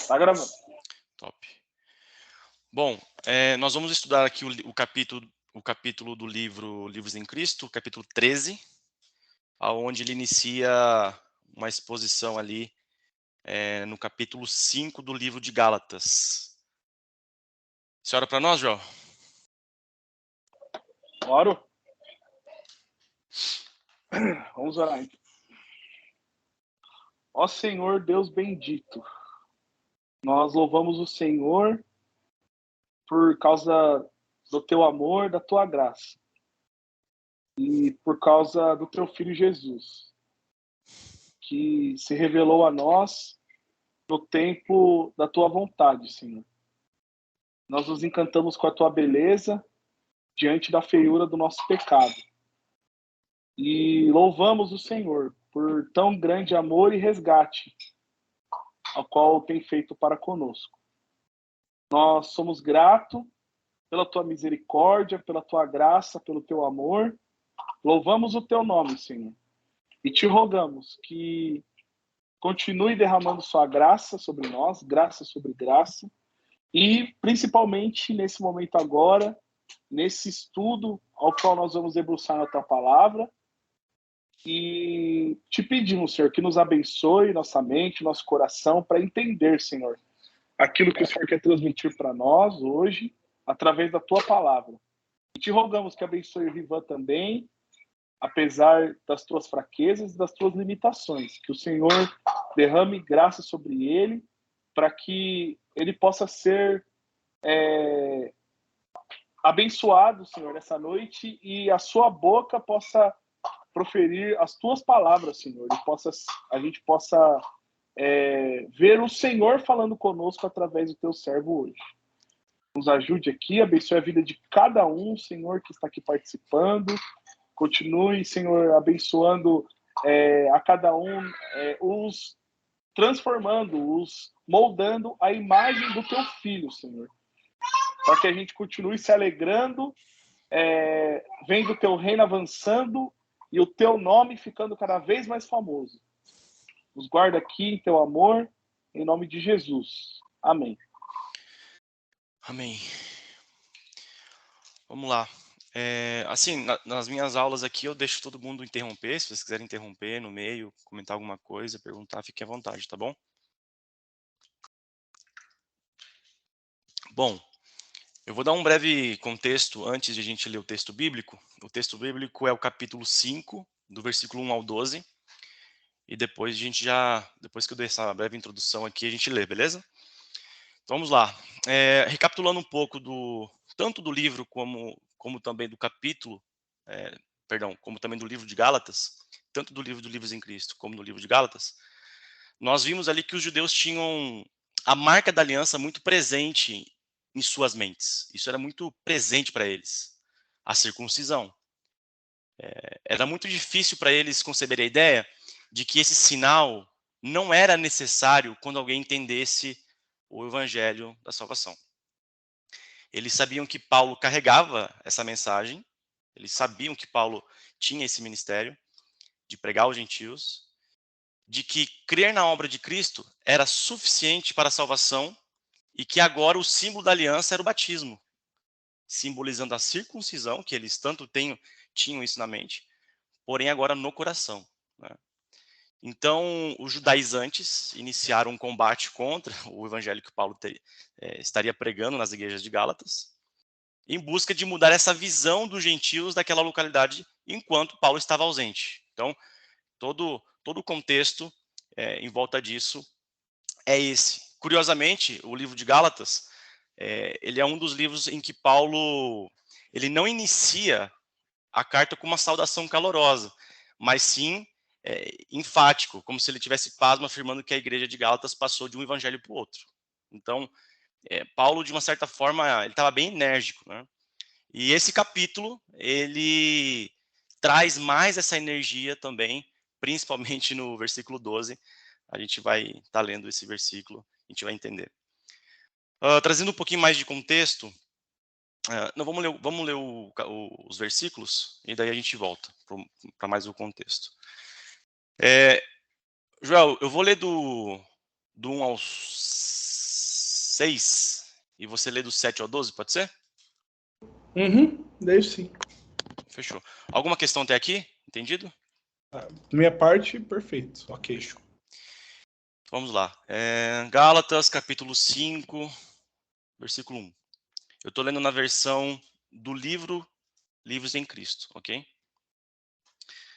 Tá gravando. Top. Bom, nós vamos estudar aqui o capítulo do livro Livros em Cristo, capítulo 13, onde ele inicia uma exposição ali no capítulo 5 do livro de Gálatas. Você ora para nós, João? Oro. Vamos orar então. Ó Senhor Deus bendito, nós louvamos o Senhor por causa do teu amor, da tua graça e por causa do teu Filho Jesus, que se revelou a nós no tempo da tua vontade, Senhor. Nós nos encantamos com a tua beleza diante da feiura do nosso pecado e louvamos o Senhor por tão grande amor e resgate ao qual tem feito para conosco. Nós somos gratos pela tua misericórdia, pela tua graça, pelo teu amor. Louvamos o teu nome, Senhor. E te rogamos que continue derramando sua graça sobre nós, graça sobre graça. E, principalmente, nesse momento agora, nesse estudo ao qual nós vamos debruçar na tua palavra. E te pedimos, Senhor, que nos abençoe nossa mente, nosso coração, para entender, Senhor, aquilo que o Senhor quer transmitir para nós hoje, através da tua palavra. E te rogamos que abençoe o Rivan também, apesar das tuas fraquezas e das tuas limitações. Que o Senhor derrame graça sobre ele, para que ele possa ser abençoado, Senhor, nessa noite, e a sua boca possa proferir as tuas palavras, Senhor, e a gente possa ver o Senhor falando conosco através do teu servo hoje. Nos ajude aqui, abençoe a vida de cada um, Senhor, que está aqui participando. Continue, Senhor, abençoando a cada um, os transformando, os moldando a imagem do teu Filho, Senhor. Para que a gente continue se alegrando, vendo o teu reino avançando e o teu nome ficando cada vez mais famoso. Nos guarda aqui em teu amor, em nome de Jesus. Amém. Amém. Vamos lá. Assim, nas minhas aulas aqui eu deixo todo mundo interromper. Se vocês quiserem interromper no meio, comentar alguma coisa, perguntar, fiquem à vontade, tá bom? Bom, eu vou dar um breve contexto antes de a gente ler o texto bíblico. O texto bíblico é o capítulo 5, do versículo 1 ao 12. E depois depois que eu der essa breve introdução aqui, a gente lê, beleza? Então, vamos lá. Recapitulando um pouco tanto do livro como também do capítulo, como também do livro de Gálatas, tanto do livro Livros em Cristo como do livro de Gálatas, nós vimos ali que os judeus tinham a marca da aliança muito presente em suas mentes. Isso era muito presente para eles, a circuncisão. Era muito difícil para eles conceber a ideia de que esse sinal não era necessário quando alguém entendesse o evangelho da salvação. Eles sabiam que Paulo carregava essa mensagem, eles sabiam que Paulo tinha esse ministério de pregar aos gentios, de que crer na obra de Cristo era suficiente para a salvação e que agora o símbolo da aliança era o batismo, simbolizando a circuncisão, que eles tanto tinham isso na mente, porém agora no coração, né? Então, os judaizantes iniciaram um combate contra o evangelho que Paulo estaria pregando nas igrejas de Gálatas, em busca de mudar essa visão dos gentios daquela localidade enquanto Paulo estava ausente. Então, todo o contexto em volta disso é esse. Curiosamente, o livro de Gálatas, ele é um dos livros em que Paulo ele não inicia a carta com uma saudação calorosa, mas sim enfático, como se ele tivesse pasmo afirmando que a igreja de Gálatas passou de um evangelho para o outro. Então, Paulo, de uma certa forma, ele estava bem enérgico, né? E esse capítulo, ele traz mais essa energia também, principalmente no versículo 12. A gente vai estar lendo esse versículo, a gente vai entender. Trazendo um pouquinho mais de contexto, não, vamos ler os versículos e daí a gente volta para mais o contexto. Joel, eu vou ler do 1 ao 6 e você lê do 7 ao 12, pode ser? Deixo sim. Fechou. Alguma questão até aqui? Entendido? Minha parte, perfeito. Ok. Fechou. Vamos lá. Gálatas, capítulo 5, versículo 1. Eu estou lendo na versão do livro Livros em Cristo, ok?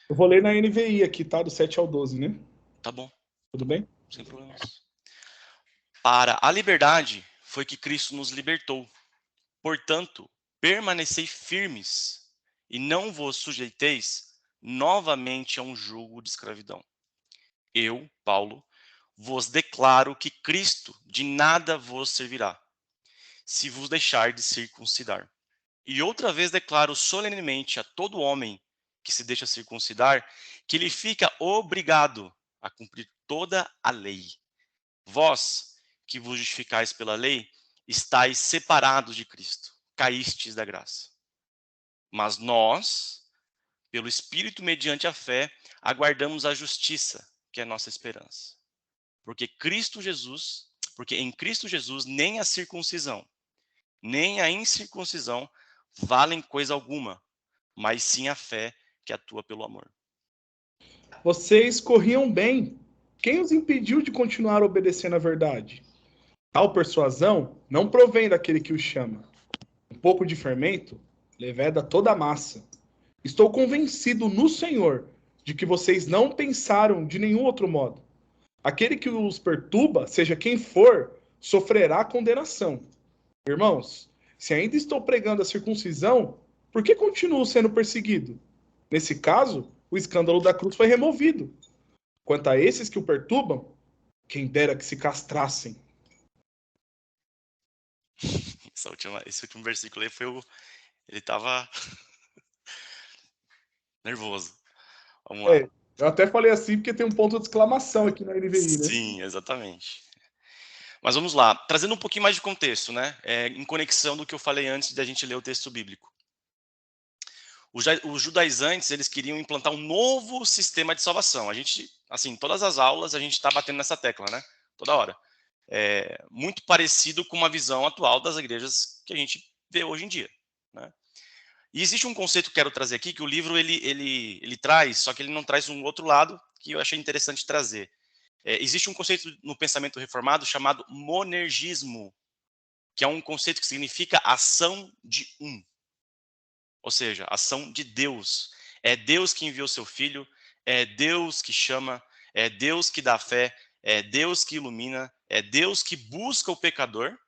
Eu vou ler na NVI aqui, tá? Do 7 ao 12, né? Tá bom, Tudo bem? sem problemas. Para a liberdade foi que Cristo nos libertou. Portanto, permanecei firmes e não vos sujeiteis novamente a um jugo de escravidão. Eu, Paulo, vos declaro que Cristo de nada vos servirá, se vos deixar de circuncidar. E outra vez declaro solenemente a todo homem que se deixa circuncidar, que ele fica obrigado a cumprir toda a lei. Vós, que vos justificais pela lei, estáis separados de Cristo, caístes da graça. Mas nós, pelo Espírito mediante a fé, aguardamos a justiça, que é a nossa esperança. Porque em Cristo Jesus nem a circuncisão, nem a incircuncisão valem coisa alguma, mas sim a fé que atua pelo amor. Vocês corriam bem. Quem os impediu de continuar obedecendo à verdade? Tal persuasão não provém daquele que os chama. Um pouco de fermento leveda toda a massa. Estou convencido no Senhor de que vocês não pensaram de nenhum outro modo. Aquele que os perturba, seja quem for, sofrerá condenação. Irmãos, se ainda estou pregando a circuncisão, por que continuo sendo perseguido? Nesse caso, o escândalo da cruz foi removido. Quanto a esses que o perturbam, quem dera que se castrassem. Esse último versículo aí ele estava nervoso. Vamos lá. Eu até falei assim porque tem um ponto de exclamação aqui na NVI, né? Sim, exatamente. Mas vamos lá, trazendo um pouquinho mais de contexto, né? Em conexão do que eu falei antes da gente ler o texto bíblico. Os judaizantes, eles queriam implantar um novo sistema de salvação. A gente, assim, em todas as aulas, a gente está batendo nessa tecla, né? Toda hora. Muito parecido com uma visão atual das igrejas que a gente vê hoje em dia, né? E existe um conceito que eu quero trazer aqui, que o livro ele traz, só que ele não traz um outro lado que eu achei interessante trazer. Existe um conceito no pensamento reformado chamado monergismo, que é um conceito que significa ação de um. Ou seja, ação de Deus. É Deus que enviou seu Filho, é Deus que chama, é Deus que dá fé, é Deus que ilumina, é Deus que busca o pecador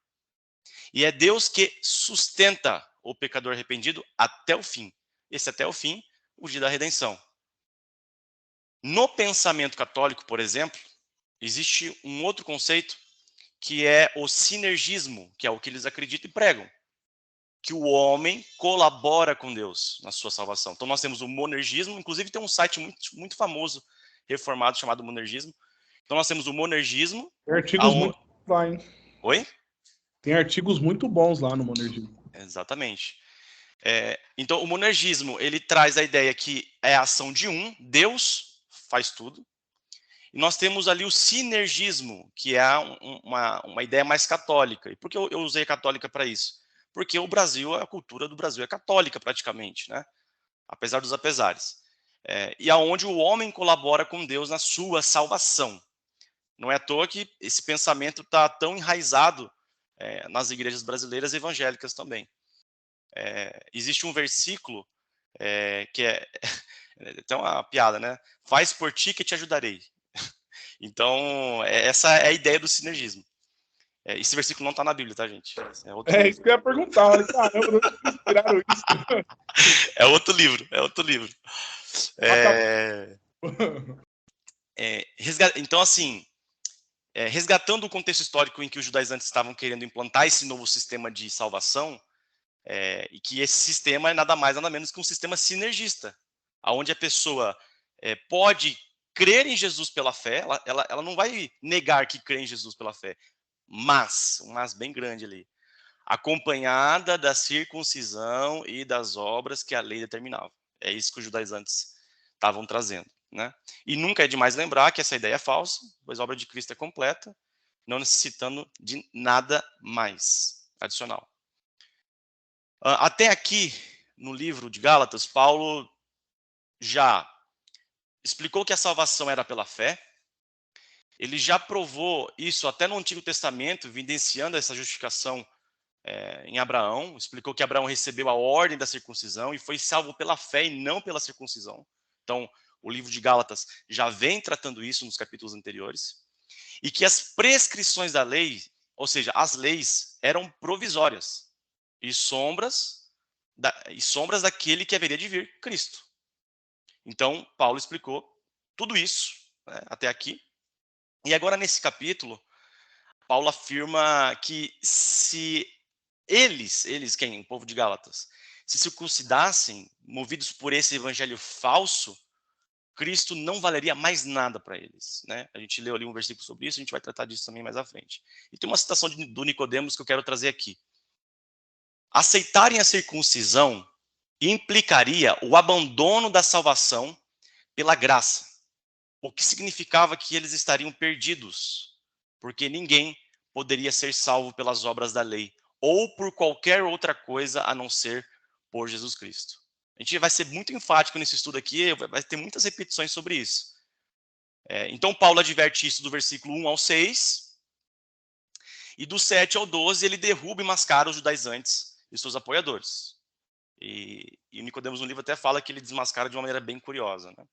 e é Deus que sustenta o pecador arrependido até o fim. Esse até o fim, o dia da redenção. No pensamento católico, por exemplo, existe um outro conceito que é o sinergismo, que é o que eles acreditam e pregam. Que o homem colabora com Deus na sua salvação. Então nós temos o monergismo, inclusive tem um site muito famoso, reformado, chamado Monergismo. Então nós temos o monergismo. Tem artigos muito bons lá, hein? Oi? Tem artigos muito bons lá no Monergismo. Exatamente. Então o monergismo, ele traz a ideia que é a ação de um, Deus faz tudo. E nós temos ali o sinergismo, que é uma ideia mais católica. E por que eu usei católica para isso? Porque o Brasil, a cultura do Brasil é católica praticamente, né? Apesar dos apesares. E aonde o homem colabora com Deus na sua salvação. Não é à toa que esse pensamento está tão enraizado nas igrejas brasileiras evangélicas também. Existe um versículo que é até uma piada, né? Faz por ti que te ajudarei. Então, essa é a ideia do sinergismo. Esse versículo não está na Bíblia, tá, gente? Isso que eu ia perguntar. Olha, caramba, não inspiraram isso. É outro livro, é outro livro. Então, assim, resgatando o contexto histórico em que os judaizantes estavam querendo implantar esse novo sistema de salvação, e que esse sistema é nada mais, nada menos que um sistema sinergista, onde a pessoa pode crer em Jesus pela fé, ela não vai negar que crê em Jesus pela fé, mas, um mas bem grande ali, acompanhada da circuncisão e das obras que a lei determinava. É isso que os judaizantes estavam trazendo, né? E nunca é demais lembrar que essa ideia é falsa, pois a obra de Cristo é completa, não necessitando de nada mais adicional. Até aqui, no livro de Gálatas, Paulo já explicou que a salvação era pela fé. Ele já provou isso até no Antigo Testamento, evidenciando essa justificação em Abraão. Explicou que Abraão recebeu a ordem da circuncisão e foi salvo pela fé e não pela circuncisão. Então, o livro de Gálatas já vem tratando isso nos capítulos anteriores. E que as prescrições da lei, ou seja, as leis, eram provisórias e sombras daquele que haveria de vir, Cristo. Então, Paulo explicou tudo isso, né, até aqui. E agora, nesse capítulo, Paulo afirma que se eles quem? O povo de Gálatas, se circuncidassem, movidos por esse evangelho falso, Cristo não valeria mais nada para eles, né? A gente leu ali um versículo sobre isso, a gente vai tratar disso também mais à frente. E tem uma citação do Nicodemos que eu quero trazer aqui. Aceitarem a circuncisão implicaria o abandono da salvação pela graça, o que significava que eles estariam perdidos, porque ninguém poderia ser salvo pelas obras da lei ou por qualquer outra coisa a não ser por Jesus Cristo. A gente vai ser muito enfático nesse estudo aqui, vai ter muitas repetições sobre isso. Então, Paulo adverte isso do versículo 1 ao 6, e do 7 ao 12 ele derruba e mascara os judaizantes e seus apoiadores. E o Nicodemos no livro até fala que ele desmascara de uma maneira bem curiosa, né?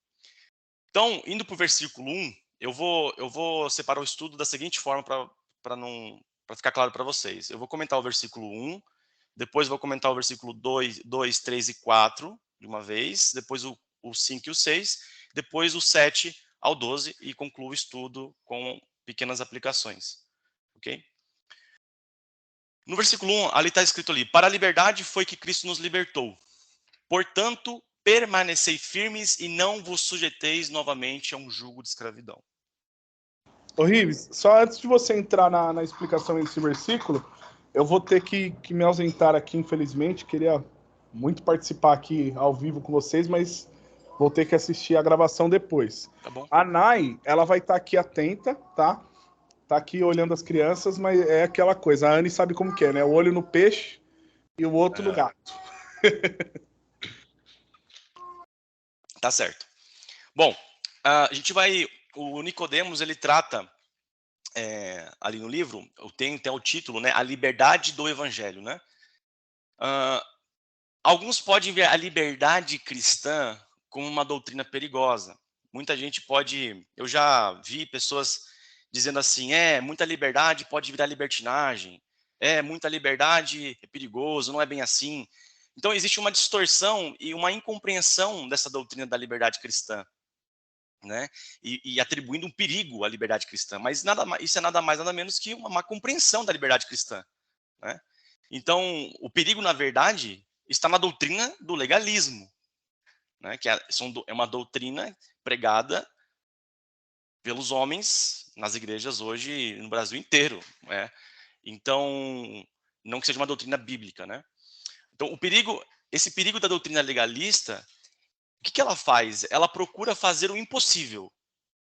Então, indo para o versículo 1, eu vou separar o estudo da seguinte forma para ficar claro para vocês. Eu vou comentar o versículo 1, depois vou comentar o versículo 2, 3 e 4 de uma vez, depois o 5 e o 6, depois o 7 ao 12 e concluo o estudo com pequenas aplicações. Ok? No versículo 1, ali está escrito ali, para a liberdade foi que Cristo nos libertou. Portanto, permanecei firmes e não vos sujeiteis novamente a um jugo de escravidão. Ô Rives, só antes de você entrar na explicação desse versículo, eu vou ter que me ausentar aqui, infelizmente. Queria muito participar aqui ao vivo com vocês, mas vou ter que assistir a gravação depois. Tá bom? A Nai, ela vai estar aqui atenta, tá? Tá aqui olhando as crianças, mas é aquela coisa. A Anne sabe como que é, né? O olho no peixe e o outro no gato. Tá certo. Bom, a gente vai... O Nicodemos, ele trata, ali no livro, tem o título, né? A liberdade do evangelho, né? Alguns podem ver a liberdade cristã como uma doutrina perigosa. Muita gente pode... Eu já vi pessoas dizendo assim, muita liberdade pode virar libertinagem. Muita liberdade é perigoso, não é bem assim. Então, existe uma distorção e uma incompreensão dessa doutrina da liberdade cristã, né? E atribuindo um perigo à liberdade cristã. Mas isso é nada mais, nada menos que uma má compreensão da liberdade cristã, né? Então, o perigo, na verdade, está na doutrina do legalismo, né? Que é uma doutrina pregada pelos homens nas igrejas hoje no Brasil inteiro, né? Então, não que seja uma doutrina bíblica, né? Então, esse perigo da doutrina legalista, o que ela faz? Ela procura fazer o impossível,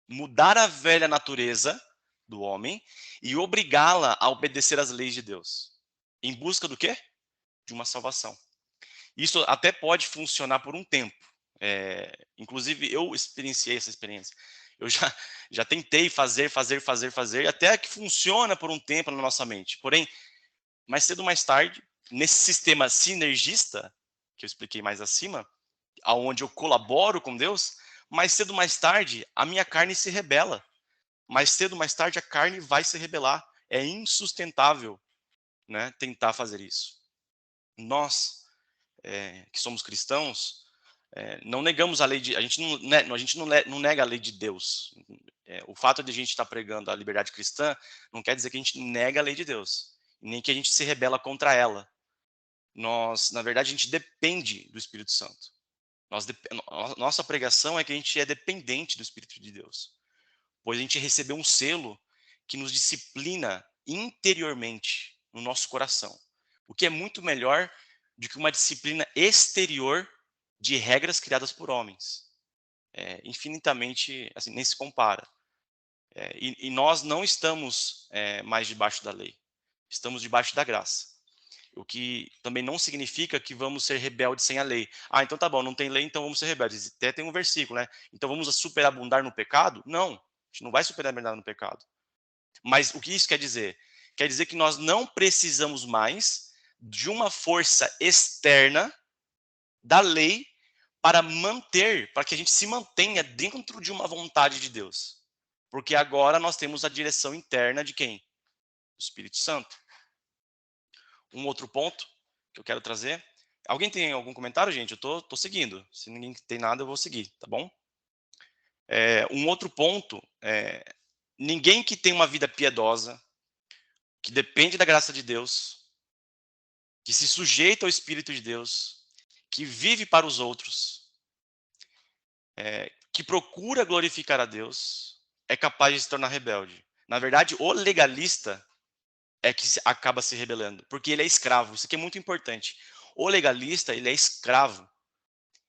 mudar a velha natureza do homem e obrigá-la a obedecer às leis de Deus. Em busca do quê? De uma salvação. Isso até pode funcionar por um tempo. Inclusive, eu experienciei essa experiência. Eu já tentei fazer, até que funciona por um tempo na nossa mente. Porém, mais cedo ou mais tarde, nesse sistema sinergista, que eu expliquei mais acima, aonde eu colaboro com Deus, mais cedo ou mais tarde, a minha carne se rebela. Mais cedo ou mais tarde, a carne vai se rebelar. É insustentável, né, tentar fazer isso. Nós, que somos cristãos, não negamos a lei de... A gente não nega a lei de Deus. O fato de a gente estar pregando a liberdade cristã não quer dizer que a gente nega a lei de Deus, nem que a gente se rebela contra ela. Na verdade, a gente depende do Espírito Santo. Nossa pregação é que a gente é dependente do Espírito de Deus, pois a gente recebeu um selo que nos disciplina interiormente no nosso coração, o que é muito melhor do que uma disciplina exterior de regras criadas por homens. Infinitamente, assim, nem se compara. E nós não estamos mais debaixo da lei. Estamos debaixo da graça. O que também não significa que vamos ser rebeldes sem a lei. Ah, então tá bom, não tem lei, então vamos ser rebeldes. Até tem um versículo, né? Então vamos superabundar no pecado? Não, a gente não vai superabundar no pecado. Mas o que isso quer dizer? Quer dizer que nós não precisamos mais de uma força externa da lei para que a gente se mantenha dentro de uma vontade de Deus. Porque agora nós temos a direção interna de quem? Do Espírito Santo. Um outro ponto que eu quero trazer. Alguém tem algum comentário, gente? Eu tô seguindo. Se ninguém tem nada, eu vou seguir, tá bom? Um outro ponto, ninguém que tem uma vida piedosa, que depende da graça de Deus, que se sujeita ao Espírito de Deus, que vive para os outros, que procura glorificar a Deus, é capaz de se tornar rebelde. Na verdade, o legalista é que acaba se rebelando, porque ele é escravo. Isso aqui é muito importante. O legalista, ele é escravo.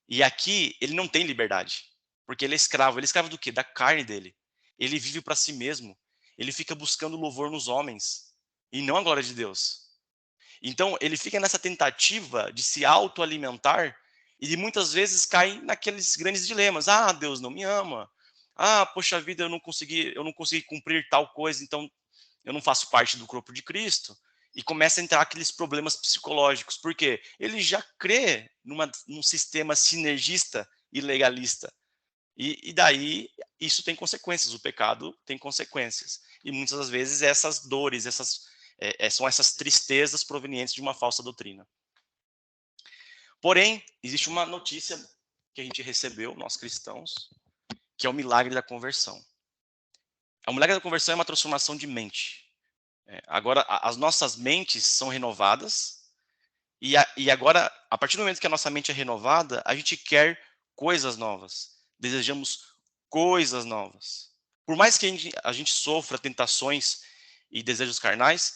E aqui, ele não tem liberdade, porque ele é escravo. Ele é escravo do quê? Da carne dele. Ele vive para si mesmo. Ele fica buscando louvor nos homens, e não a glória de Deus. Então, ele fica nessa tentativa de se autoalimentar e muitas vezes cai naqueles grandes dilemas. Ah, Deus não me ama. Ah, poxa vida, eu não consegui cumprir tal coisa, então eu não faço parte do corpo de Cristo. E começa a entrar aqueles problemas psicológicos. Por quê? Ele já crê num sistema sinergista e legalista. E daí, isso tem consequências. O pecado tem consequências. E muitas das vezes essas dores, são essas tristezas provenientes de uma falsa doutrina. Porém, existe uma notícia que a gente recebeu, nós cristãos, que é o milagre da conversão. O milagre da conversão é uma transformação de mente. Agora, as nossas mentes são renovadas, e agora, a partir do momento que a nossa mente é renovada, a gente quer coisas novas, desejamos coisas novas. Por mais que a gente sofra tentações e desejos carnais,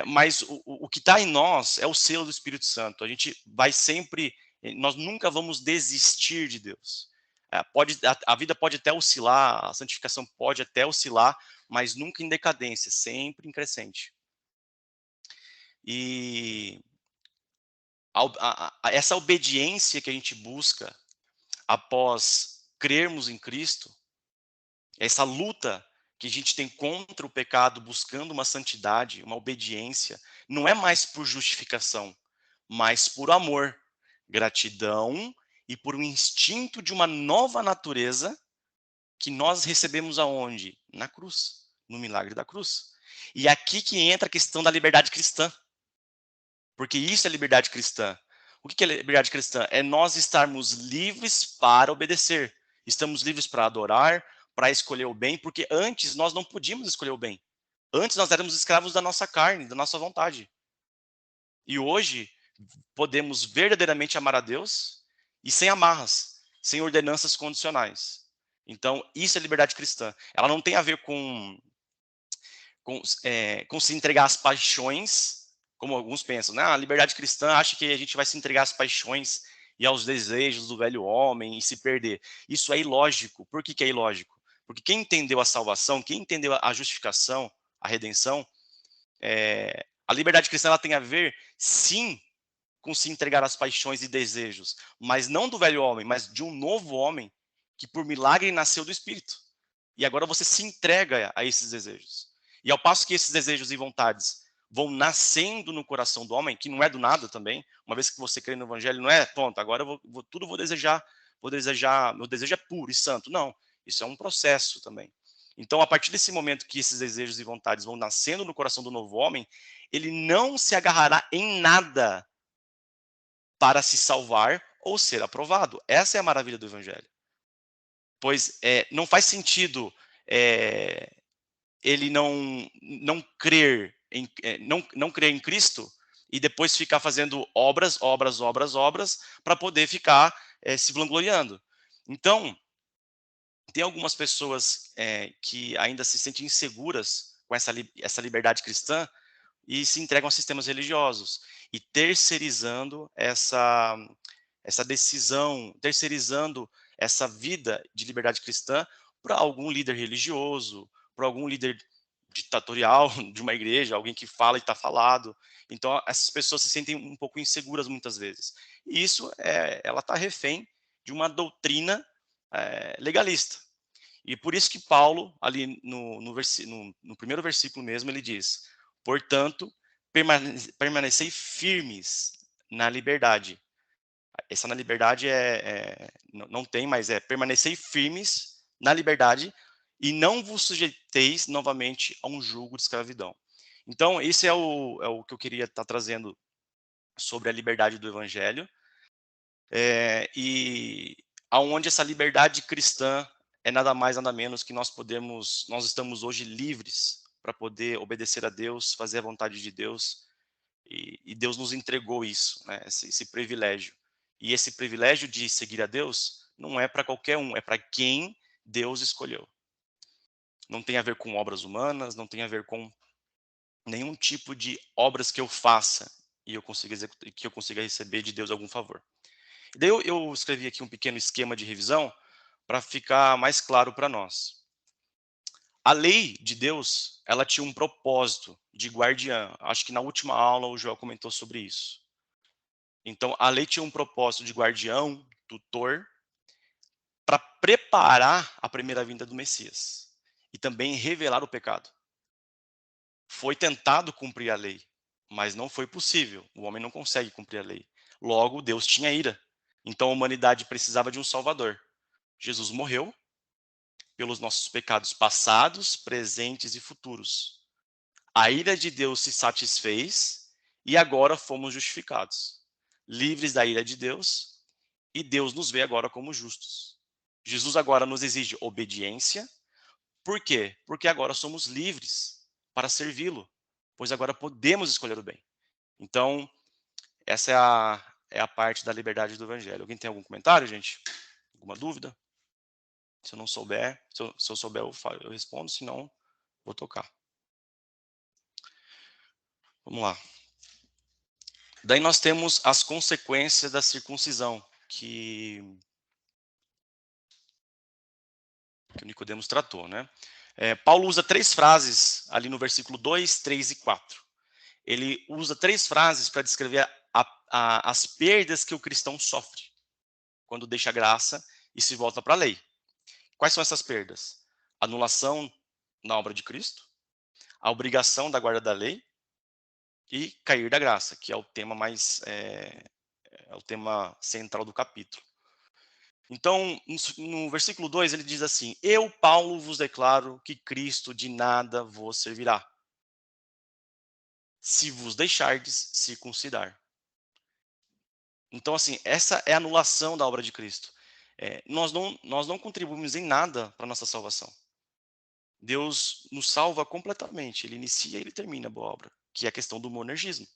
mas o que está em nós é o selo do Espírito Santo. A gente vai sempre, nós nunca vamos desistir de Deus. A vida pode até oscilar, a santificação pode até oscilar, mas nunca em decadência, sempre em crescente. E essa obediência que a gente busca após crermos em Cristo, essa luta que a gente tem contra o pecado, buscando uma santidade, uma obediência, não é mais por justificação, mas por amor, gratidão e por um instinto de uma nova natureza que nós recebemos aonde? Na cruz, no milagre da cruz. E aqui que entra a questão da liberdade cristã. Porque isso é liberdade cristã. O que é liberdade cristã? É nós estarmos livres para obedecer. Estamos livres para adorar, para escolher o bem, porque antes nós não podíamos escolher o bem. Antes nós éramos escravos da nossa carne, da nossa vontade. E hoje podemos verdadeiramente amar a Deus e sem amarras, sem ordenanças condicionais. Então, isso é liberdade cristã. Ela não tem a ver com se entregar às paixões, como alguns pensam, né? A liberdade cristã acha que a gente vai se entregar às paixões e aos desejos do velho homem e se perder. Isso é ilógico. Por que é ilógico? Porque quem entendeu a salvação, quem entendeu a justificação, a redenção, a liberdade cristã ela tem a ver, sim, com se entregar às paixões e desejos, mas não do velho homem, mas de um novo homem que por milagre nasceu do Espírito. E agora você se entrega a esses desejos. E ao passo que esses desejos e vontades vão nascendo no coração do homem, que não é do nada também, uma vez que você crê no evangelho, não é, pronto, agora eu vou desejar, meu desejo é puro e santo. Não, isso é um processo também. Então, a partir desse momento que esses desejos e vontades vão nascendo no coração do novo homem, ele não se agarrará em nada para se salvar ou ser aprovado. Essa é a maravilha do evangelho. Pois não faz sentido ele não crer em Cristo e depois ficar fazendo obras para poder ficar se vangloriando. Então, tem algumas pessoas que ainda se sentem inseguras com essa liberdade cristã e se entregam a sistemas religiosos e terceirizando essa decisão, terceirizando essa vida de liberdade cristã para algum líder religioso, por algum líder ditatorial de uma igreja, alguém que fala e está falado. Então, essas pessoas se sentem um pouco inseguras muitas vezes. E isso, ela está refém de uma doutrina legalista. E por isso que Paulo, ali no primeiro versículo mesmo, ele diz: portanto, permanecei firmes na liberdade. Essa na liberdade não tem, mas permanecei firmes na liberdade e não vos sujeiteis novamente a um jugo de escravidão. Então, esse é o que eu queria estar trazendo sobre a liberdade do evangelho, e aonde essa liberdade cristã é nada mais, nada menos que nós estamos hoje livres para poder obedecer a Deus, fazer a vontade de Deus, e Deus nos entregou isso, né, esse privilégio. E esse privilégio de seguir a Deus não é para qualquer um, é para quem Deus escolheu. Não tem a ver com obras humanas, não tem a ver com nenhum tipo de obras que eu faça e que eu consiga receber de Deus algum favor. E daí eu escrevi aqui um pequeno esquema de revisão para ficar mais claro para nós. A lei de Deus, ela tinha um propósito de guardiã. Acho que na última aula o Joel comentou sobre isso. Então, a lei tinha um propósito de guardião, tutor, para preparar a primeira vinda do Messias e também revelar o pecado. Foi tentado cumprir a lei, mas não foi possível. O homem não consegue cumprir a lei. Logo, Deus tinha ira. Então, a humanidade precisava de um Salvador. Jesus morreu pelos nossos pecados passados, presentes e futuros. A ira de Deus se satisfez e agora fomos justificados, livres da ira de Deus, e Deus nos vê agora como justos. Jesus agora nos exige obediência. Por quê? Porque agora somos livres para servi-lo, pois agora podemos escolher o bem. Então, essa é a parte da liberdade do evangelho. Alguém tem algum comentário, gente? Alguma dúvida? Se eu não souber, se eu souber, eu respondo, se não, vou tocar. Vamos lá. Daí nós temos as consequências da circuncisão, que o Nicodemos tratou, né? Paulo usa 3 frases ali no versículo 2, 3 e 4. Ele usa 3 frases para descrever as perdas que o cristão sofre quando deixa a graça e se volta para a lei. Quais são essas perdas? Anulação na obra de Cristo, a obrigação da guarda da lei e cair da graça, que é o tema é o tema central do capítulo. Então, no versículo 2, ele diz assim: eu, Paulo, vos declaro que Cristo de nada vos servirá, se vos deixardes circuncidar. Então, assim, essa é a anulação da obra de Cristo. Nós não contribuímos em nada para a nossa salvação. Deus nos salva completamente. Ele inicia e ele termina a boa obra, que é a questão do monergismo.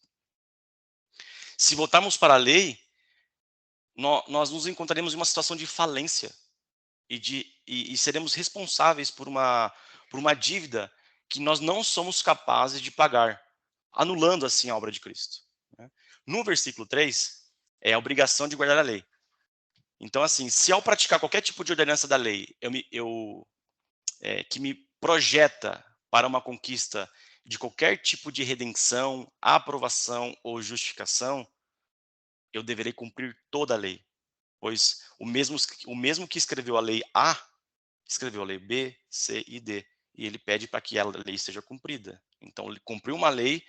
Se voltarmos para a lei, nós nos encontraremos em uma situação de falência e seremos responsáveis por uma dívida que nós não somos capazes de pagar, anulando assim a obra de Cristo, né? No versículo 3, é a obrigação de guardar a lei. Então, assim, se ao praticar qualquer tipo de ordenança da lei, que me projeta para uma conquista de qualquer tipo de redenção, aprovação ou justificação, eu deverei cumprir toda a lei. Pois o mesmo que escreveu a lei A, escreveu a lei B, C e D. E ele pede para que a lei seja cumprida. Então, ele cumprir uma lei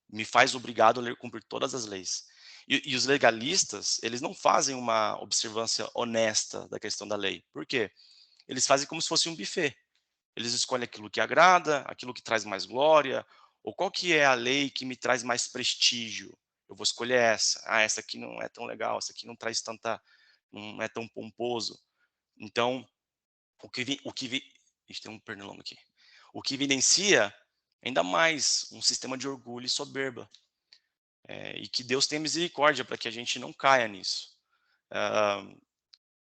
me faz obrigado a cumprir todas as leis. E os legalistas, eles não fazem uma observância honesta da questão da lei. Por quê? Eles fazem como se fosse um buffet. Eles escolhem aquilo que agrada, aquilo que traz mais glória, ou qual que é a lei que me traz mais prestígio. Eu vou escolher essa. Ah, essa aqui não é tão legal, essa aqui não é tão pomposo. Então, Ixi, tem um pernilongo aqui. O que evidencia ainda mais um sistema de orgulho e soberba. E que Deus tenha misericórdia para que a gente não caia nisso.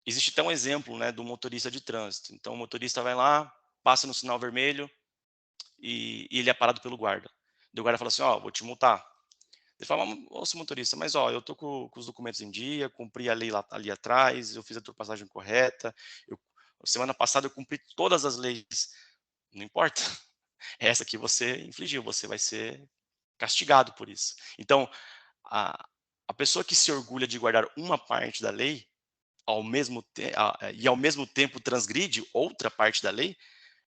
Existe até um exemplo, né, do motorista de trânsito. Então, o motorista vai lá, passa no sinal vermelho e ele é parado pelo guarda. O guarda fala assim: ó, vou te multar. Ele fala: ô, motorista, mas ó, eu tô com os documentos em dia, cumpri a lei ali atrás, eu fiz a ultrapassagem correta, semana passada eu cumpri todas as leis. Não importa. Essa que você infligiu, você vai ser castigado por isso. Então, a pessoa que se orgulha de guardar uma parte da lei, e ao mesmo tempo transgride outra parte da lei,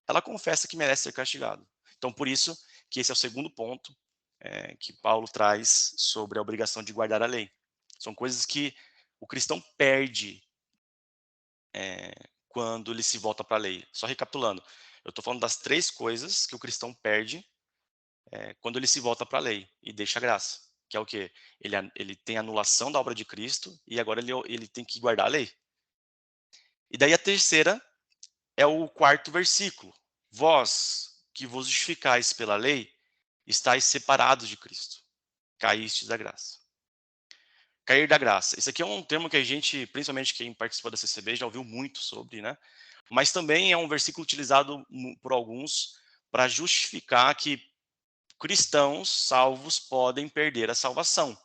ela confessa que merece ser castigado. Então, por isso que esse é o segundo ponto que Paulo traz sobre a obrigação de guardar a lei. São coisas que o cristão perde quando ele se volta para a lei. Só recapitulando, eu estou falando das 3 coisas que o cristão perde quando ele se volta para a lei e deixa a graça. Que é o quê? Ele tem anulação da obra de Cristo e agora ele tem que guardar a lei. E daí a terceira é o 4º versículo. Vós, que vos justificais pela lei, estáis separados de Cristo. Caístes da graça. Cair da graça. Esse aqui é um termo que a gente, principalmente quem participou da CCB, já ouviu muito sobre, né? Mas também é um versículo utilizado por alguns para justificar que cristãos salvos podem perder a salvação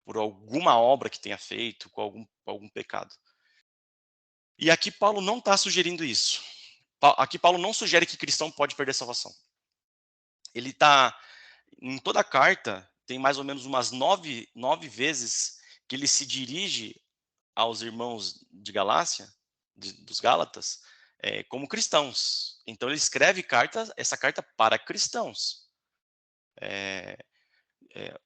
por alguma obra que tenha feito, com algum pecado. E aqui Paulo não está sugerindo isso. Aqui Paulo não sugere que cristão pode perder a salvação. Ele está, em toda a carta, tem mais ou menos umas 9 vezes que ele se dirige aos irmãos de Galácia, dos Gálatas, como cristãos. Então ele escreve essa carta para cristãos.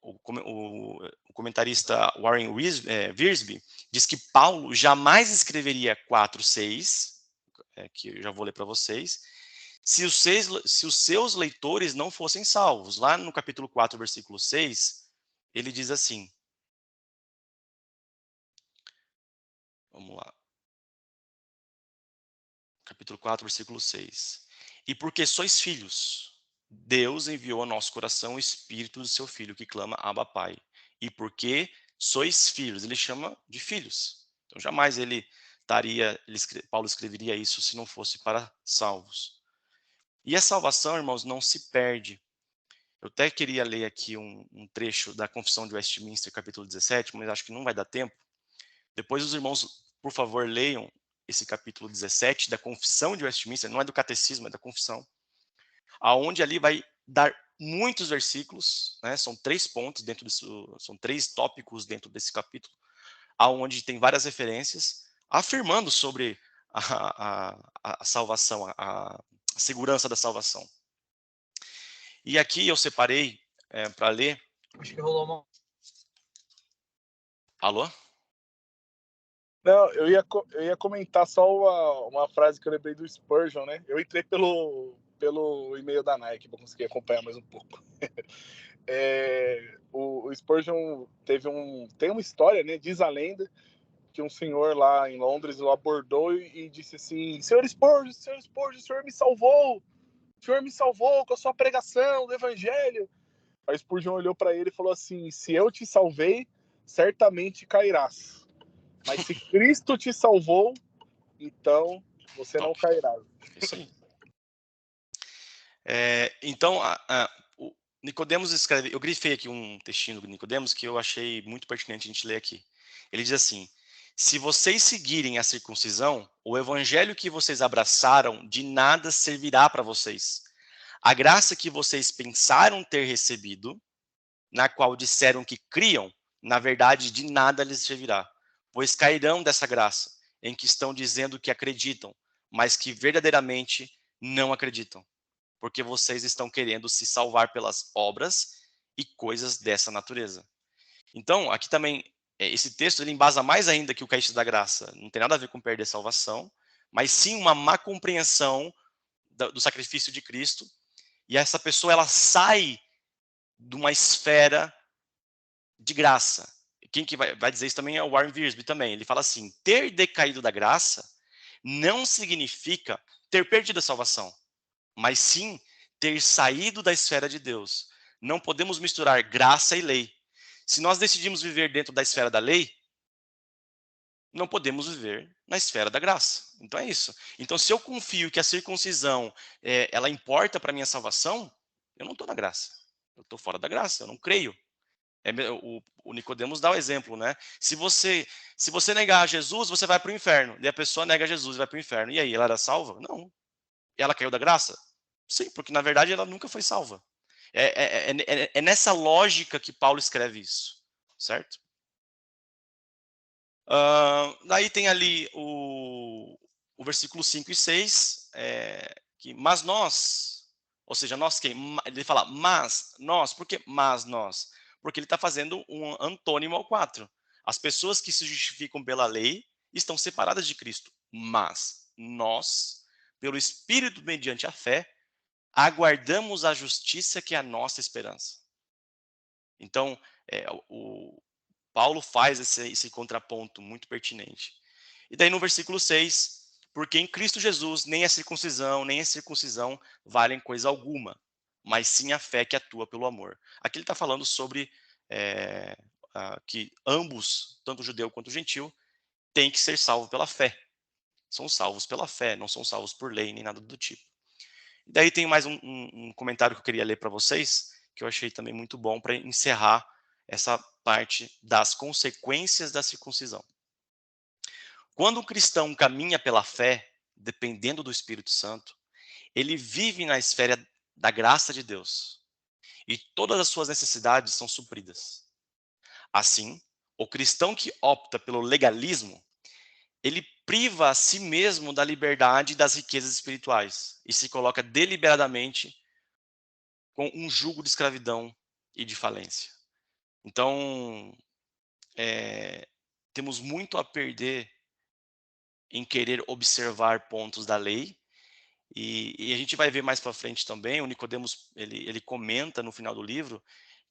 O comentarista Warren Wiersbe diz que Paulo jamais escreveria 4:6, que eu já vou ler para vocês, se os seus leitores não fossem salvos. Lá no capítulo 4, versículo 6, ele diz assim. Vamos lá. Capítulo 4, versículo 6. E porque sois filhos, Deus enviou ao nosso coração o Espírito do seu Filho, que clama, Abba, Pai. E porque sois filhos, ele chama de filhos. Então jamais Paulo escreveria isso se não fosse para salvos. E a salvação, irmãos, não se perde. Eu até queria ler aqui um trecho da Confissão de Westminster, capítulo 17, mas acho que não vai dar tempo. Depois os irmãos, por favor, leiam esse capítulo 17 da Confissão de Westminster, não é do Catecismo, é da Confissão, aonde ali vai dar muitos versículos, né? São 3 pontos são 3 tópicos dentro desse capítulo, aonde tem várias referências afirmando sobre a salvação, a segurança da salvação. E aqui eu separei para ler. Acho que rolou uma. Alô? Não, eu ia comentar só uma frase que eu lembrei do Spurgeon, né? Eu entrei pelo e-mail da Nike para conseguir acompanhar mais um pouco. O Spurgeon tem uma história, né? Diz a lenda que um senhor lá em Londres o abordou e disse assim: Senhor Spurgeon, o senhor me salvou! O senhor me salvou com a sua pregação do evangelho. Aí Spurgeon olhou para ele e falou assim: se eu te salvei, certamente cairás. Mas se Cristo te salvou, então você não cairá. Isso aí. Então, o Nicodemos escreve, eu grifei aqui um textinho do Nicodemos que eu achei muito pertinente a gente ler aqui. Ele diz assim: se vocês seguirem a circuncisão, o evangelho que vocês abraçaram de nada servirá para vocês. A graça que vocês pensaram ter recebido, na qual disseram que criam, na verdade de nada lhes servirá, pois cairão dessa graça, em que estão dizendo que acreditam, mas que verdadeiramente não acreditam, porque vocês estão querendo se salvar pelas obras e coisas dessa natureza. Então, aqui também, esse texto ele embasa mais ainda que o caíste da graça. Não tem nada a ver com perder a salvação, mas sim uma má compreensão do sacrifício de Cristo. E essa pessoa, ela sai de uma esfera de graça. Quem que vai dizer isso também é o Warren Wiersbe também. Ele fala assim: ter decaído da graça não significa ter perdido a salvação, mas sim ter saído da esfera de Deus. Não podemos misturar graça e lei. Se nós decidimos viver dentro da esfera da lei, não podemos viver na esfera da graça. Então é isso. Então, se eu confio que a circuncisão ela importa para a minha salvação, eu não estou na graça. Eu estou fora da graça, eu não creio. O Nicodemos dá o exemplo, né? Se você negar Jesus, você vai para o inferno. E a pessoa nega Jesus e vai para o inferno. E aí, ela era salva? Não. E ela caiu da graça? Sim, porque na verdade ela nunca foi salva. É nessa lógica que Paulo escreve isso, certo? Daí tem ali o versículo 5 e 6, mas nós, ou seja, nós quem? Ele fala, mas nós, por que mas nós? Porque ele está fazendo um antônimo ao 4. As pessoas que se justificam pela lei estão separadas de Cristo, mas nós, pelo Espírito mediante a fé, aguardamos a justiça que é a nossa esperança. Então, o Paulo faz esse contraponto muito pertinente. E daí no versículo 6, porque em Cristo Jesus nem a circuncisão, nem a circuncisão valem coisa alguma, mas sim a fé que atua pelo amor. Aqui ele está falando sobre que ambos, tanto o judeu quanto o gentil, têm que ser salvos pela fé. São salvos pela fé, não são salvos por lei, nem nada do tipo. E daí tem mais um comentário que eu queria ler para vocês, que eu achei também muito bom para encerrar essa parte das consequências da circuncisão. Quando um cristão caminha pela fé, dependendo do Espírito Santo, ele vive na esfera da graça de Deus e todas as suas necessidades são supridas. Assim, o cristão que opta pelo legalismo, ele priva a si mesmo da liberdade e das riquezas espirituais e se coloca deliberadamente com um jugo de escravidão e de falência. Então, temos muito a perder em querer observar pontos da lei. E a gente vai ver mais para frente também, o Nicodemos, ele comenta no final do livro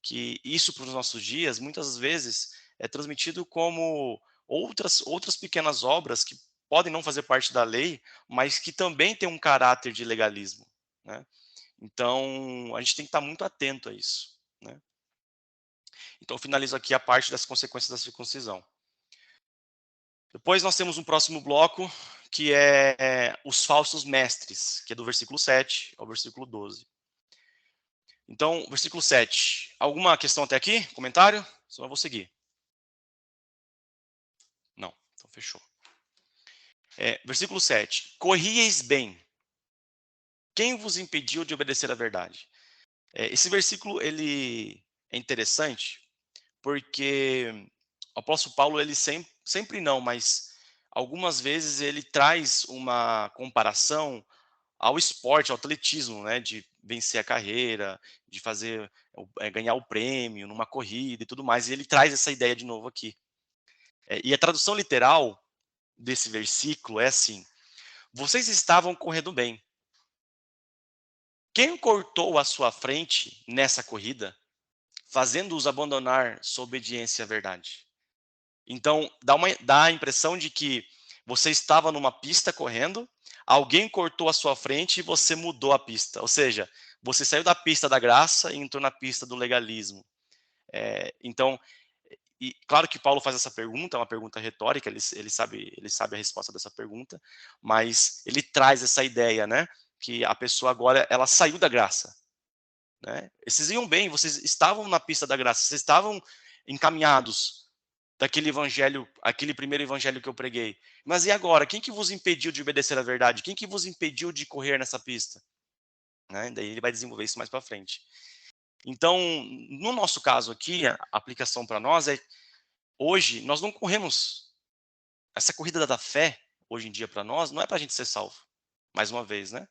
que isso para os nossos dias, muitas vezes, é transmitido como outras pequenas obras que podem não fazer parte da lei, mas que também têm um caráter de legalismo, né? Então, a gente tem que estar muito atento a isso, né? Então, eu finalizo aqui a parte das consequências da circuncisão. Depois nós temos um próximo bloco, que é os falsos mestres, que é do versículo 7 ao versículo 12. Então, versículo 7. Alguma questão até aqui? Comentário? Senão eu vou seguir. Não, então fechou. Versículo 7. Corrieis bem. Quem vos impediu de obedecer à verdade? Esse versículo ele é interessante, porque o apóstolo Paulo, ele sempre não, mas algumas vezes ele traz uma comparação ao esporte, ao atletismo, né, de vencer a carreira, de fazer ganhar o prêmio numa corrida e tudo mais. E ele traz essa ideia de novo aqui. E a tradução literal desse versículo é assim: vocês estavam correndo bem. Quem cortou a sua frente nessa corrida, fazendo-os abandonar sua obediência à verdade? Então, dá a impressão de que você estava numa pista correndo, alguém cortou a sua frente e você mudou a pista. Ou seja, você saiu da pista da graça e entrou na pista do legalismo. Então, e claro que Paulo faz essa pergunta, é uma pergunta retórica, ele sabe a resposta dessa pergunta, mas ele traz essa ideia, né, que a pessoa agora ela saiu da graça, né? Vocês iam bem, vocês estavam na pista da graça, vocês estavam encaminhados daquele evangelho, aquele primeiro evangelho que eu preguei. Mas e agora? Quem que vos impediu de obedecer à verdade? Quem que vos impediu de correr nessa pista? Né? Daí ele vai desenvolver isso mais para frente. Então, no nosso caso aqui, a aplicação para nós hoje nós não corremos essa corrida da fé. Hoje em dia para nós não é para a gente ser salvo, mais uma vez, né?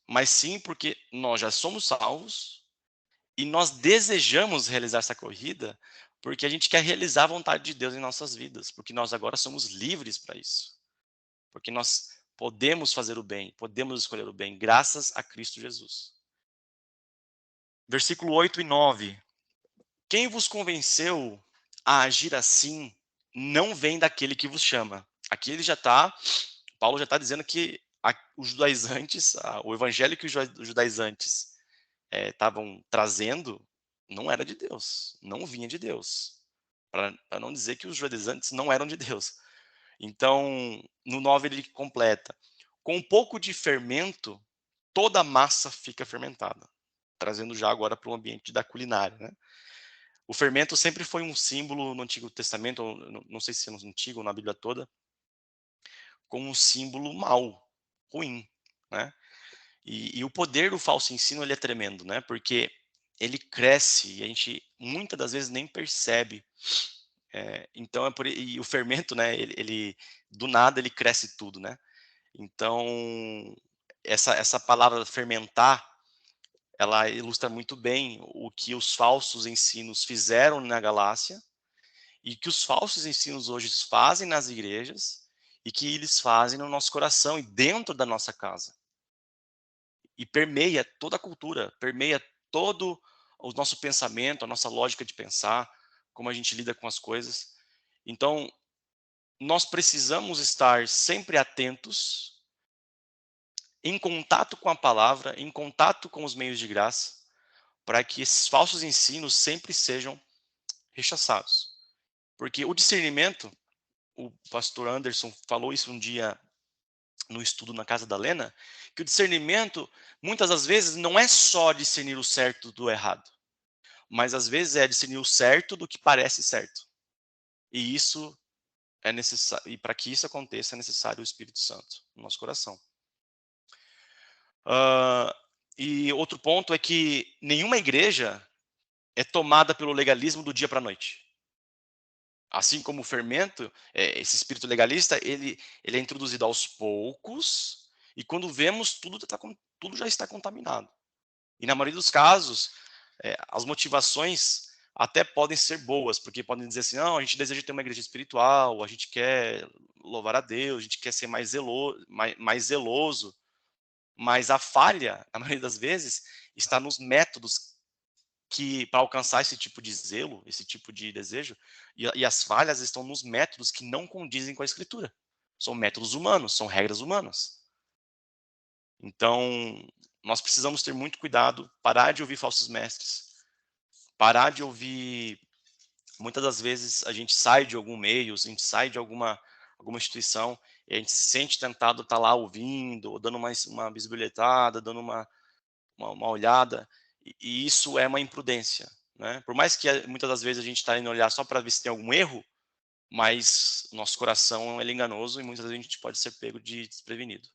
Mas sim porque nós já somos salvos e nós desejamos realizar essa corrida porque a gente quer realizar a vontade de Deus em nossas vidas, porque nós agora somos livres para isso. Porque nós podemos fazer o bem, podemos escolher o bem, graças a Cristo Jesus. Versículo 8 e 9. Quem vos convenceu a agir assim não vem daquele que vos chama. Aqui Paulo já está dizendo que os judaizantes, o evangelho que os judaizantes estavam trazendo não era de Deus, não vinha de Deus. Para não dizer que os judaizantes não eram de Deus. Então, no 9 ele completa: com um pouco de fermento, toda a massa fica fermentada. Trazendo já agora para o ambiente da culinária, né? O fermento sempre foi um símbolo no Antigo Testamento, não sei se é no Antigo ou na Bíblia toda, como um símbolo mau, ruim, né? E o poder do falso ensino ele é tremendo, né? Porque ele cresce e a gente muitas das vezes nem percebe. Então e o fermento, né? Ele do nada ele cresce tudo, né? Então essa palavra fermentar, ela ilustra muito bem o que os falsos ensinos fizeram na Galácia e que os falsos ensinos hoje fazem nas igrejas e que eles fazem no nosso coração e dentro da nossa casa. E permeia toda a cultura, permeia todo o nosso pensamento, a nossa lógica de pensar, como a gente lida com as coisas. Então, nós precisamos estar sempre atentos, em contato com a palavra, em contato com os meios de graça, para que esses falsos ensinos sempre sejam rechaçados. Porque o discernimento, o pastor Anderson falou isso um dia no estudo na casa da Lena, que o discernimento, muitas das vezes, não é só discernir o certo do errado, mas às vezes é discernir o certo do que parece certo. E isso é necessário, e para que isso aconteça é necessário o Espírito Santo no nosso coração. E outro ponto é que nenhuma igreja é tomada pelo legalismo do dia para a noite. Assim como o fermento, esse espírito legalista, ele é introduzido aos poucos, e quando vemos, tudo já está contaminado. E na maioria dos casos, as motivações até podem ser boas, porque podem dizer assim, não, a gente deseja ter uma igreja espiritual, a gente quer louvar a Deus, a gente quer ser mais zeloso, mas a falha, na maioria das vezes, está nos métodos que para alcançar esse tipo de zelo, esse tipo de desejo, e as falhas estão nos métodos que não condizem com a Escritura. São métodos humanos, são regras humanas. Então, nós precisamos ter muito cuidado, parar de ouvir falsos mestres, parar de ouvir. Muitas das vezes a gente sai de algum meio, a gente sai de alguma instituição e a gente se sente tentado estar lá ouvindo, ou dando uma bisbilhotada, dando uma olhada, e isso é uma imprudência, né? Por mais que muitas das vezes a gente está indo olhar só para ver se tem algum erro, mas nosso coração é enganoso e muitas vezes a gente pode ser pego de desprevenido.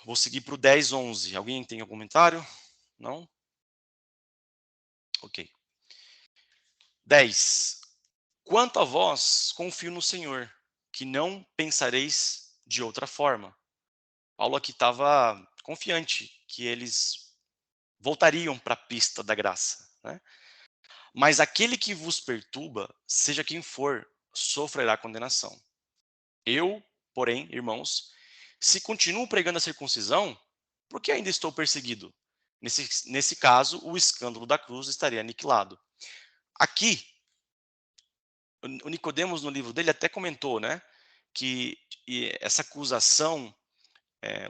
Vou seguir para o 10:11. Alguém tem algum comentário? Não? Ok. 10. Quanto a vós, confio no Senhor, que não pensareis de outra forma. Paulo aqui estava confiante que eles voltariam para a pista da graça, né? Mas aquele que vos perturba, seja quem for, sofrerá condenação. Eu, porém, irmãos, se continuo pregando a circuncisão, por que ainda estou perseguido? Nesse caso, o escândalo da cruz estaria aniquilado. Aqui, o Nicodemos, no livro dele, até comentou, né, que essa acusação,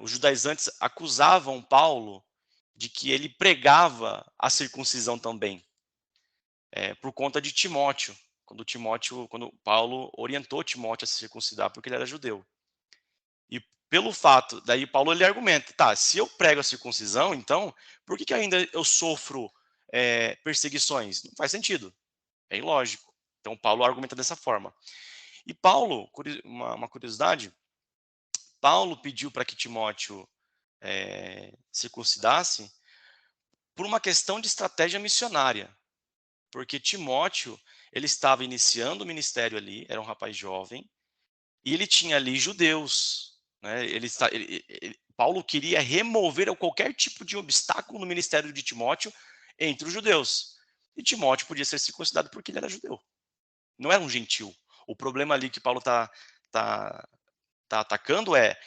os judaizantes acusavam Paulo de que ele pregava a circuncisão também. Por conta de Timóteo, quando Paulo orientou Timóteo a se circuncidar porque ele era judeu. E pelo fato, daí Paulo ele argumenta, tá, se eu prego a circuncisão, então, por que ainda eu sofro perseguições? Não faz sentido, é ilógico. Então Paulo argumenta dessa forma. E Paulo, uma curiosidade, Paulo pediu para que Timóteo circuncidasse por uma questão de estratégia missionária. Porque Timóteo, ele estava iniciando o ministério ali, era um rapaz jovem, e ele tinha ali judeus, né? Paulo queria remover qualquer tipo de obstáculo no ministério de Timóteo entre os judeus. E Timóteo podia ser circuncidado porque ele era judeu. Não era um gentil. O problema ali que Paulo está atacando é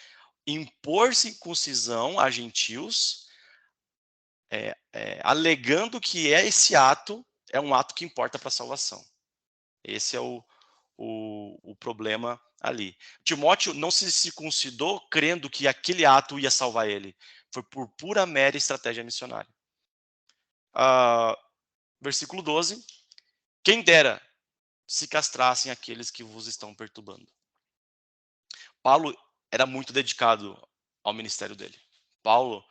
impor circuncisão a gentios, alegando que esse ato é um ato que importa para a salvação. Esse é o problema ali. Timóteo não se circuncidou crendo que aquele ato ia salvar ele. Foi por pura mera estratégia missionária. Versículo 12. Quem dera se castrassem aqueles que vos estão perturbando. Paulo era muito dedicado ao ministério dele. Paulo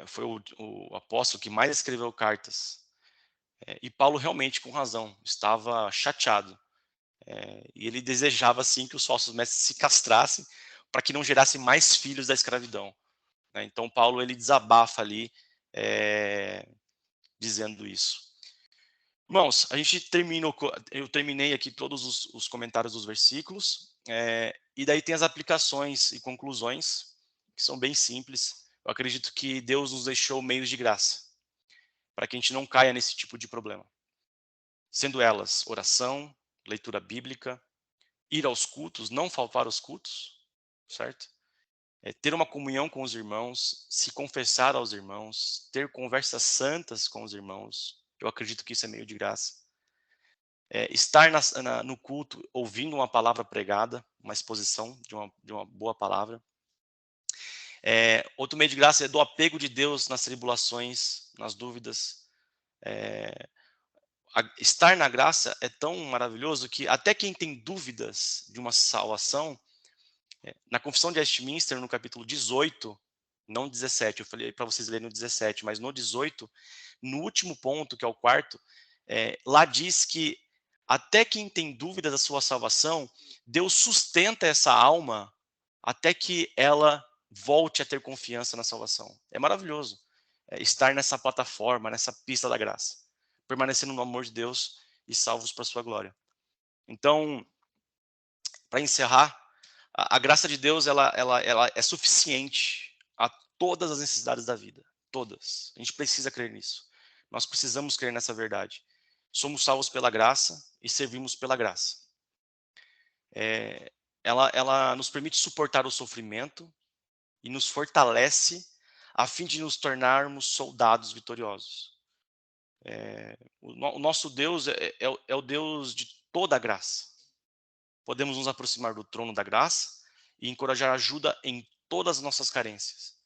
foi o apóstolo que mais escreveu cartas. E Paulo realmente, com razão, estava chateado. E ele desejava, assim, que os falsos mestres se castrassem para que não gerasse mais filhos da escravidão. né? Então, Paulo, ele desabafa ali, dizendo isso. Irmãos, eu terminei aqui todos os comentários dos versículos, e daí tem as aplicações e conclusões, que são bem simples. Eu acredito que Deus nos deixou meios de graça, para que a gente não caia nesse tipo de problema. Sendo elas oração, leitura bíblica, ir aos cultos, não faltar aos cultos, certo? Ter uma comunhão com os irmãos, se confessar aos irmãos, ter conversas santas com os irmãos. Eu acredito que isso é meio de graça. Estar no culto ouvindo uma palavra pregada, uma exposição de uma boa palavra. Outro meio de graça é do apego de Deus nas tribulações, nas dúvidas. Estar na graça é tão maravilhoso que até quem tem dúvidas de uma salvação, na Confissão de Westminster, no capítulo 18, não 17, eu falei para vocês lerem no 17, mas no 18, no último ponto, que é o quarto, lá diz que até quem tem dúvidas da sua salvação, Deus sustenta essa alma até que ela volte a ter confiança na salvação. É maravilhoso estar nessa plataforma, nessa pista da graça, permanecendo no amor de Deus e salvos para a sua glória. Então, para encerrar, a graça de Deus ela é suficiente a todas as necessidades da vida. Todas. A gente precisa crer nisso. Nós precisamos crer nessa verdade. Somos salvos pela graça e servimos pela graça. Ela nos permite suportar o sofrimento e nos fortalece a fim de nos tornarmos soldados vitoriosos. O nosso Deus é o Deus de toda a graça. Podemos nos aproximar do trono da graça e encorajar ajuda em todas as nossas carências.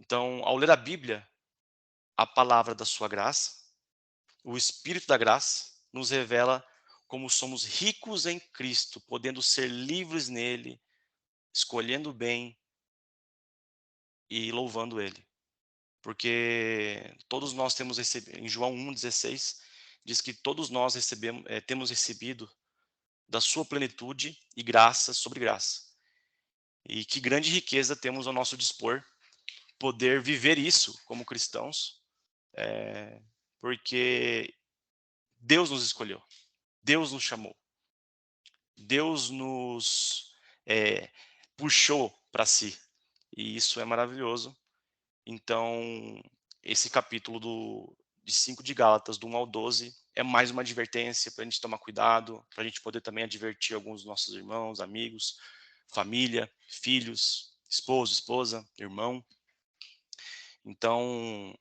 Então, ao ler a Bíblia, a palavra da sua graça, o Espírito da graça, nos revela como somos ricos em Cristo, podendo ser livres nele, escolhendo bem e louvando ele. Porque todos nós temos recebido, em João 1,16, diz que todos nós temos recebido da sua plenitude e graça sobre graça. E que grande riqueza temos ao nosso dispor, poder viver isso como cristãos, porque Deus nos escolheu, Deus nos chamou, Deus nos puxou para si, e isso é maravilhoso. Então, esse capítulo de 5 de Gálatas, do 1 ao 12, é mais uma advertência para a gente tomar cuidado, para a gente poder também advertir alguns dos nossos irmãos, amigos, família, filhos, esposo, esposa, irmão. Então,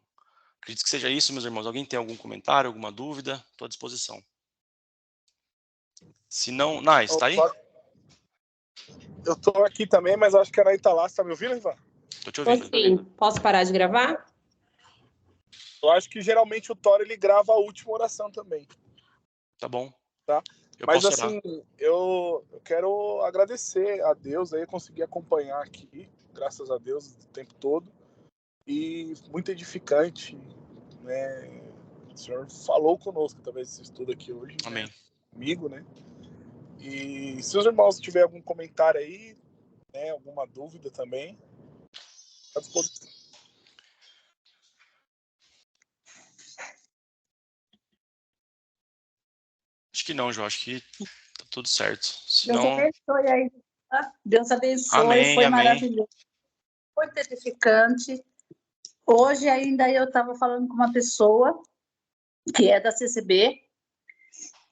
acredito que seja isso, meus irmãos. Alguém tem algum comentário, alguma dúvida? Estou à disposição. Se não, Nais, está aí? Eu estou aqui também, mas acho que a Anaí está lá. Você está me ouvindo, Ivan? Estou te ouvindo. Sim. Posso parar de gravar? Eu acho que geralmente o Thor ele grava a última oração também. Tá bom. Tá? Eu Mas posso assim, orar. eu quero agradecer a Deus aí, conseguir acompanhar aqui, graças a Deus, o tempo todo. E muito edificante, né? O senhor falou conosco, talvez, esse estudo aqui hoje. Amém. Né? Comigo, né? E se os irmãos tiverem algum comentário aí, né, alguma dúvida também, à disposição. Acho que não, João. Acho que tá tudo certo. Se Deus não... abençoe aí. Tá? Deus abençoe, Amém, foi amém. maravilhoso. Muito edificante. Hoje ainda eu estava falando com uma pessoa que é da CCB,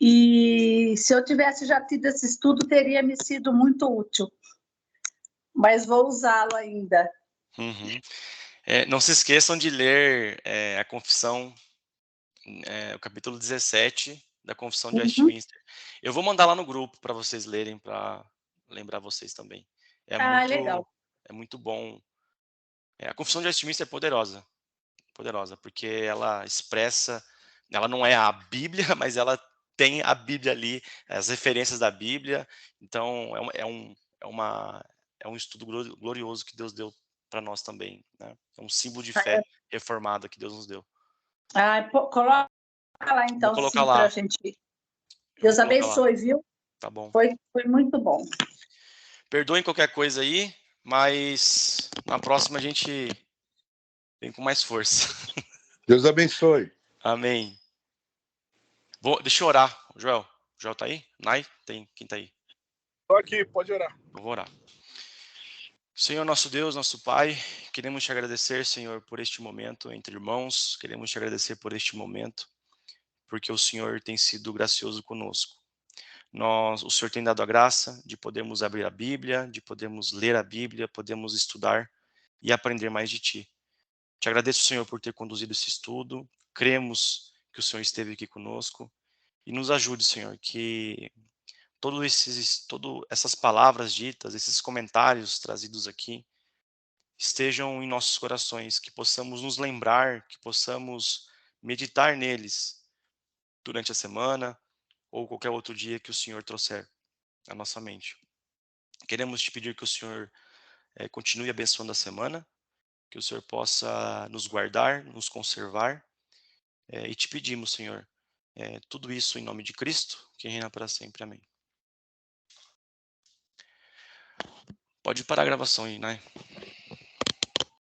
e se eu tivesse já tido esse estudo, teria me sido muito útil. Mas vou usá-lo ainda. Uhum. Não se esqueçam de ler a confissão, o capítulo 17 da confissão de Westminster. Eu vou mandar lá no grupo para vocês lerem, para lembrar vocês também. Legal. É muito bom. A confissão de Westminster é poderosa, porque ela expressa, ela não é a Bíblia, mas ela tem a Bíblia ali, as referências da Bíblia. Então é um estudo glorioso que Deus deu para nós também, né? É um símbolo de fé reformada que Deus nos deu. Coloca lá então, Vou colocar sim, lá. para a gente. Deus abençoe, viu? Tá bom. Foi muito bom. Perdoem qualquer coisa aí. mas na próxima a gente vem com mais força. Deus abençoe. Amém. Deixa eu orar. Joel tá aí? Nai? Quem tá aí? Tô aqui, pode orar. Eu vou orar. Senhor, nosso Deus, nosso Pai, queremos te agradecer, Senhor, por este momento entre irmãos. Queremos te agradecer por este momento, porque o Senhor tem sido gracioso conosco. O Senhor tem dado a graça de podermos abrir a Bíblia, de podermos ler a Bíblia, podemos estudar e aprender mais de Ti. Te agradeço, Senhor, por ter conduzido esse estudo. Cremos que o Senhor esteve aqui conosco e nos ajude, Senhor, que todas essas palavras ditas, esses comentários trazidos aqui, estejam em nossos corações, que possamos nos lembrar, que possamos meditar neles durante a semana ou qualquer outro dia que o Senhor trouxer à nossa mente. Queremos te pedir que o Senhor continue abençoando a semana, que o Senhor possa nos guardar, nos conservar, e te pedimos, Senhor, tudo isso em nome de Cristo, que reina para sempre. Amém. Pode parar a gravação aí, né?